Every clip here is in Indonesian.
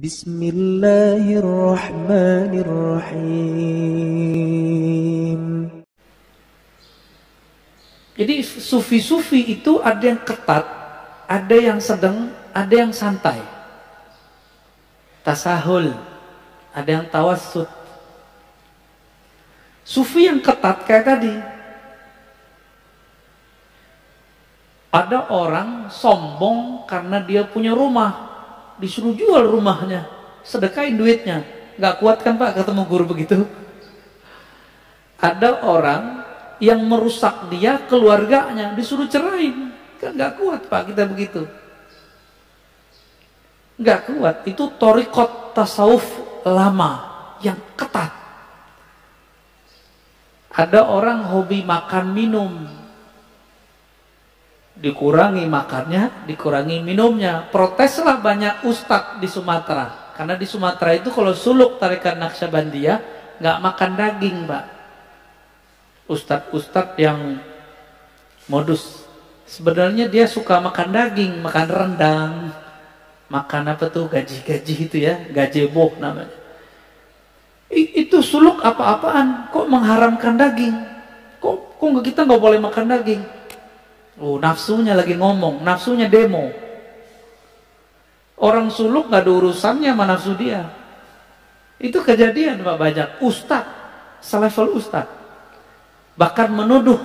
Bismillahirrahmanirrahim. Jadi sufi-sufi itu ada yang ketat, ada yang sedang, ada yang santai. Tasahul, ada yang tawassut. Sufi yang ketat kayak tadi. Ada orang sombong karena dia punya rumah, disuruh jual rumahnya, sedekahin duitnya. Nggak kuat kan Pak ketemu guru begitu? Ada orang yang merusak dia, keluarganya, disuruh cerain. Kan nggak kuat Pak kita begitu. Nggak kuat, itu thariqat tasawuf lama yang ketat. Ada orang hobi makan minum, dikurangi makannya, dikurangi minumnya. Proteslah banyak ustadz di Sumatera, karena di Sumatera itu kalau suluk tarikan Naqsyabandiyah nggak makan daging Pak. Ustadz-ustadz yang modus, sebenarnya dia suka makan daging, makan rendang, makan apa tuh gaji-gaji itu ya, gazebo namanya. Itu suluk apa-apaan, kok mengharamkan daging? Kok kita nggak boleh makan daging? Oh, nafsunya lagi ngomong, nafsunya demo. Orang suluk nggak ada urusannya sama nafsu dia. Itu kejadian Pak banyak. Ustadz, selevel ustadz, bahkan menuduh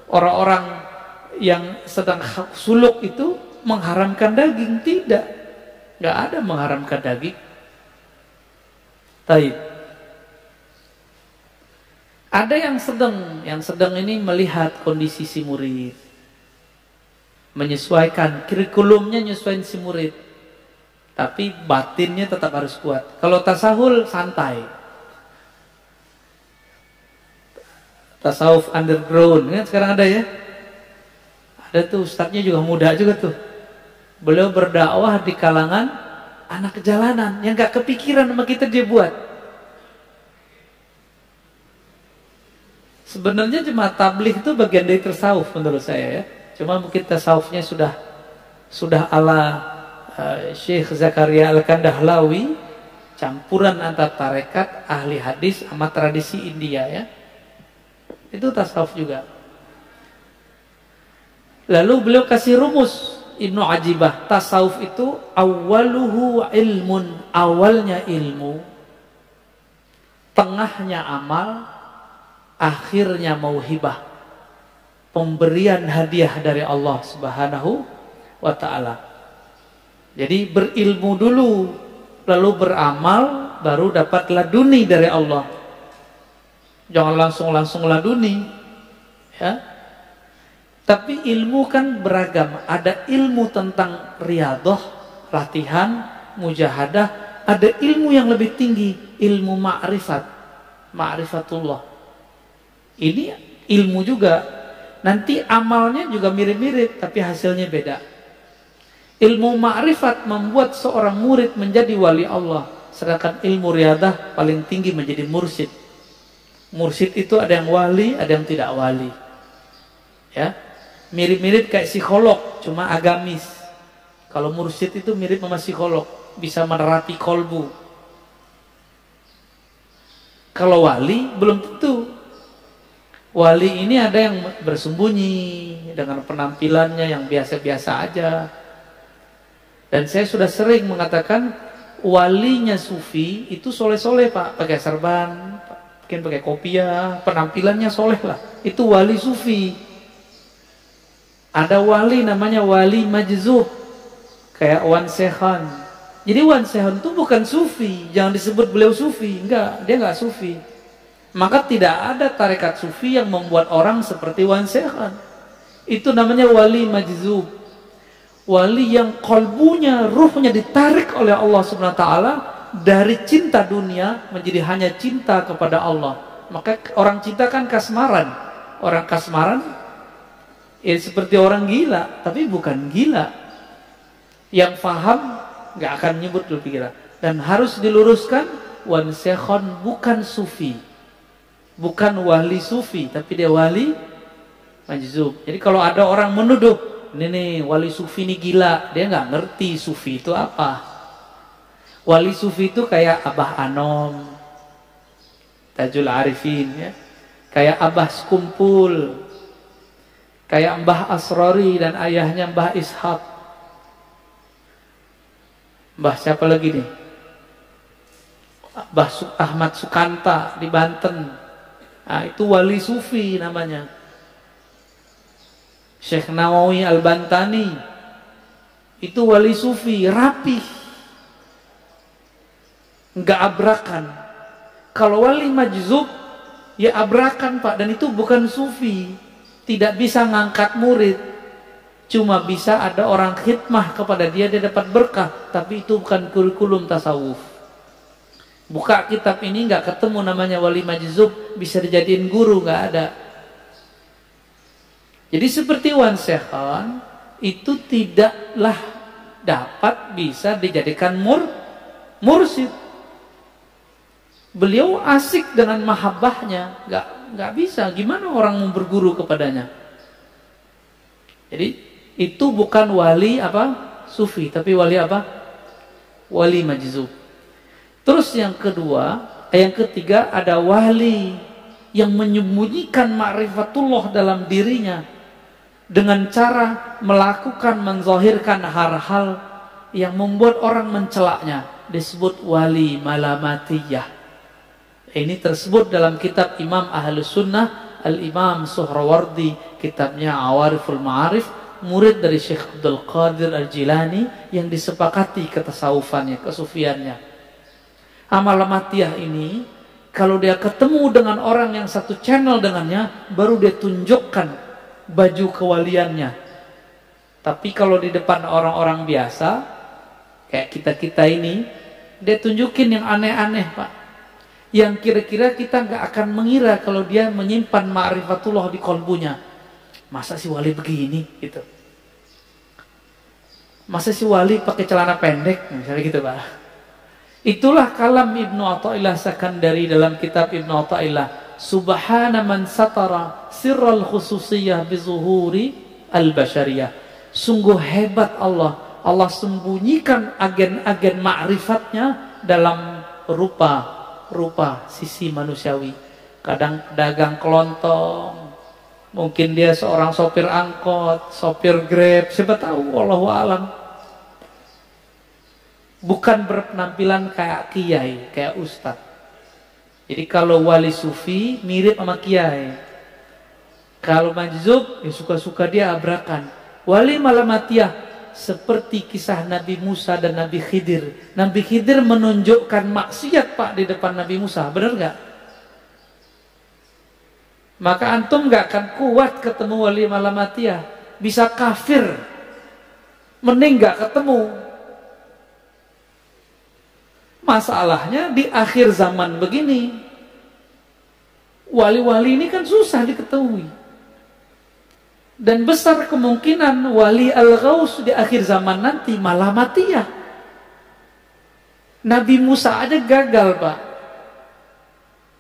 orang-orang yang sedang suluk itu mengharamkan daging. Tidak, nggak ada mengharamkan daging. Taib. Ada yang sedang ini melihat kondisi si murid, menyesuaikan kurikulumnya, nyesuaiin si murid, tapi batinnya tetap harus kuat. Kalau tasawuf santai, tasawuf underground kan sekarang ada ya, ada tuh ustadznya juga muda juga tuh, beliau berdakwah di kalangan anak jalanan yang gak kepikiran sama kita dia buat. Sebenarnya jemaah tabligh itu bagian dari tasawuf menurut saya ya. Cuma mungkin tasawufnya sudah ala Syekh Zakaria Al-Kandahlawi, campuran antara tarekat, ahli hadis sama tradisi India ya. Itu tasawuf juga. Lalu beliau kasih rumus Ibnu Ajibah, tasawuf itu awaluhu ilmun, awalnya ilmu, tengahnya amal, akhirnya mauhibah, pemberian hadiah dari Allah Subhanahu wa ta'ala. Jadi berilmu dulu, lalu beramal, baru dapat laduni dari Allah. Jangan langsung laduni ya. Tapi ilmu kan beragam. Ada ilmu tentang riyadhah, latihan, mujahadah. Ada ilmu yang lebih tinggi, ilmu ma'rifat, ma'rifatullah. Ini ilmu juga. Nanti amalnya juga mirip-mirip, tapi hasilnya beda. Ilmu ma'rifat membuat seorang murid menjadi wali Allah, sedangkan ilmu riyadah paling tinggi menjadi mursyid. Mursyid itu ada yang wali, ada yang tidak wali. Ya, mirip-mirip kayak psikolog, cuma agamis. Kalau mursyid itu mirip sama psikolog, bisa menerapi kolbu. Kalau wali belum tentu. Wali ini ada yang bersembunyi dengan penampilannya yang biasa-biasa aja. Dan saya sudah sering mengatakan walinya sufi itu soleh-soleh Pak, pakai serban, mungkin pakai kopiah, penampilannya soleh lah. Itu wali sufi. Ada wali namanya wali majzub, kayak Wan Sekhan. Jadi Wan Sekhan itu bukan sufi, jangan disebut beliau sufi, enggak, dia enggak sufi. Maka tidak ada tarekat sufi yang membuat orang seperti Wan Sekhan. Itu namanya wali majzub. Wali yang kolbunya, ruhnya ditarik oleh Allah Subhanahu wa ta'ala dari cinta dunia menjadi hanya cinta kepada Allah. Maka orang cinta kan kasmaran. Orang kasmaran ya seperti orang gila, tapi bukan gila. Yang faham gak akan nyebut lebih gila. Dan harus diluruskan, Wan Sekhan bukan sufi. Bukan wali sufi, tapi dia wali majzub. Jadi kalau ada orang menuduh, ini nih wali sufi ini gila, dia nggak ngerti sufi itu apa. Wali sufi itu kayak Abah Anom, Tajul Arifin ya. Kayak Abah Sekumpul, kayak Mbah Asrori dan ayahnya Mbah Ishaq. Mbah siapa lagi nih? Mbah Ahmad Sukanta di Banten. Nah, itu wali sufi namanya. Syekh Nawawi Al-Bantani itu wali sufi, rapih, nggak abrakan. Kalau wali majzub ya abrakan Pak, dan itu bukan sufi. Tidak bisa ngangkat murid, cuma bisa ada orang khidmah kepada dia, dia dapat berkah, tapi itu bukan kurikulum tasawuf. Buka kitab ini nggak ketemu namanya wali majzub bisa dijadiin guru, nggak ada. Jadi seperti Wan Sekhan itu tidaklah dapat bisa dijadikan mursyid. Beliau asik dengan mahabbahnya, nggak bisa. Gimana orang mau berguru kepadanya? Jadi itu bukan wali apa sufi, tapi wali apa? Wali majzub. Terus yang ketiga ada wali yang menyembunyikan ma'rifatullah dalam dirinya dengan cara melakukan, menzahirkan hal-hal yang membuat orang mencelaknya, disebut wali malamatiyah. Ini tersebut dalam kitab Imam Ahlus Sunnah Al-Imam Suhrawardi, kitabnya Awariful Ma'arif, murid dari Syekh Abdul Qadir Al-Jilani yang disepakati ketasawufannya, kesufiannya. Malamatiyah ini kalau dia ketemu dengan orang yang satu channel dengannya, baru dia tunjukkan baju kewaliannya. Tapi kalau di depan orang-orang biasa kayak kita-kita ini, dia tunjukin yang aneh-aneh Pak, yang kira-kira kita nggak akan mengira kalau dia menyimpan ma'rifatullah di kolbunya. Masa si wali begini gitu? Masa si wali pakai celana pendek misalnya gitu Pak? Itulah kalam Ibnu Athaillah Sakandari dalam kitab Ibnu Athaillah, subhana man satara sirral khususiyah bizuhuri al-bashariyah. Sungguh hebat Allah, Allah sembunyikan agen-agen ma'rifatnya dalam rupa sisi manusiawi. Kadang pedagang kelontong, mungkin dia seorang sopir angkot, sopir Grab, siapa tahu, wallahu alam. Bukan berpenampilan kayak kiai, kayak ustadz. Jadi kalau wali sufi mirip sama kiai. Kalau majzub ya suka-suka dia abrakan. Wali malamatiyah seperti kisah Nabi Musa dan Nabi Khidir. Nabi Khidir menunjukkan maksiat Pak di depan Nabi Musa, benar nggak? Maka antum nggak akan kuat ketemu wali malamatiyah, bisa kafir, mending nggak ketemu. Masalahnya di akhir zaman begini, wali-wali ini kan susah diketahui. Dan besar kemungkinan wali al-ghaus di akhir zaman nanti malamatiyah. Nabi Musa aja gagal Pak,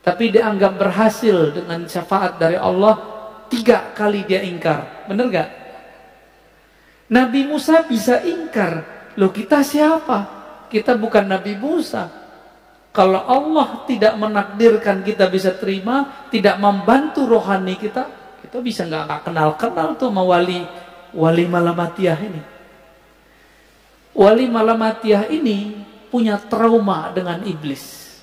tapi dianggap berhasil dengan syafaat dari Allah. 3 kali dia ingkar, bener gak? Nabi Musa bisa ingkar, loh kita siapa? Kita bukan Nabi Musa. Kalau Allah tidak menakdirkan kita bisa terima, tidak membantu rohani kita, kita bisa nggak kenal-kenal tuh sama wali malamatiyah ini. Wali malamatiyah ini punya trauma dengan iblis.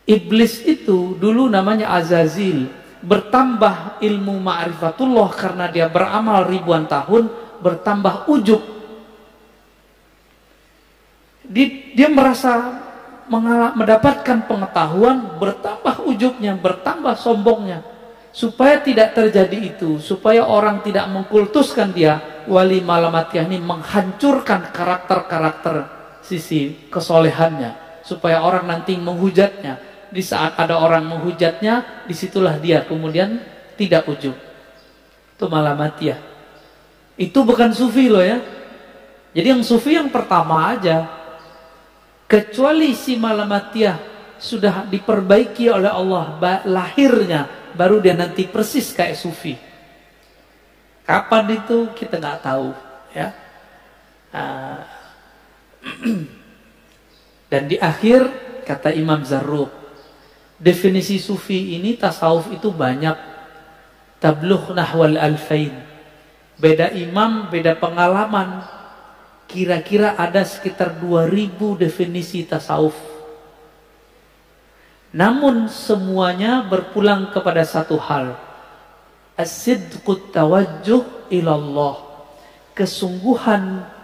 Iblis itu dulu namanya Azazil. Bertambah ilmu ma'rifatullah karena dia beramal ribuan tahun, bertambah ujub. Dia merasa mendapatkan pengetahuan, bertambah ujubnya, bertambah sombongnya. Supaya tidak terjadi itu, supaya orang tidak mengkultuskan dia, wali malamatiyah ini menghancurkan karakter-karakter sisi kesolehannya, supaya orang nanti menghujatnya. Di saat ada orang menghujatnya, disitulah dia kemudian tidak ujub. Itu malamatiyah. Itu bukan sufi loh ya. Jadi yang sufi yang pertama aja. Kecuali si malamatiyah sudah diperbaiki oleh Allah lahirnya, baru dia nanti persis kayak sufi. Kapan itu kita nggak tahu ya. Dan di akhir kata Imam Zarruq, definisi sufi ini tasawuf itu banyak. Tablugh nahwal alfain. Beda imam, beda pengalaman. Kira-kira ada sekitar 2000 definisi tasawuf. Namun semuanya berpulang kepada satu hal. As-sidqut tawajjuh ilallah. Kesungguhan,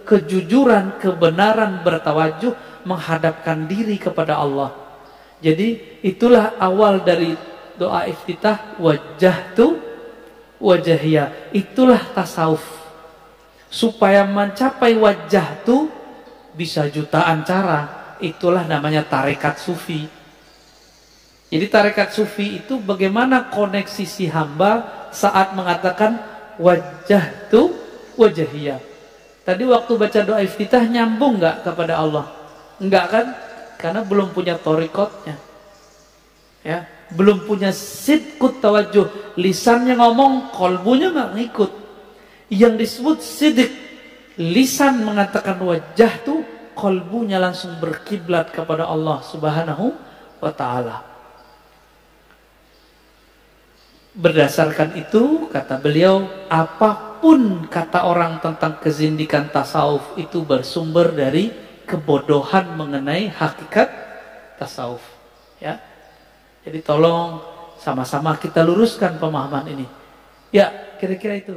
kejujuran, kebenaran bertawajuh menghadapkan diri kepada Allah. Jadi itulah awal dari doa iftitah, wajjahtu wajahiyah. Itulah tasawuf. Supaya mencapai wajjahtu bisa jutaan cara. Itulah namanya tarekat sufi. Jadi tarekat sufi itu bagaimana koneksi si hamba saat mengatakan wajjahtu wajahiyah. Tadi waktu baca doa iftitah nyambung nggak kepada Allah? Enggak kan? Karena belum punya torikotnya, ya, belum punya sidqut tawajuh. Lisannya ngomong, kolbunya nggak ngikut. Yang disebut sidik, lisan mengatakan wajah tuh, kolbunya langsung berkiblat kepada Allah Subhanahu wa Ta'ala. Berdasarkan itu kata beliau, apapun kata orang tentang kezindikan tasawuf itu bersumber dari kebodohan mengenai hakikat tasawuf, ya. Jadi tolong sama-sama kita luruskan pemahaman ini. Ya, kira-kira itu.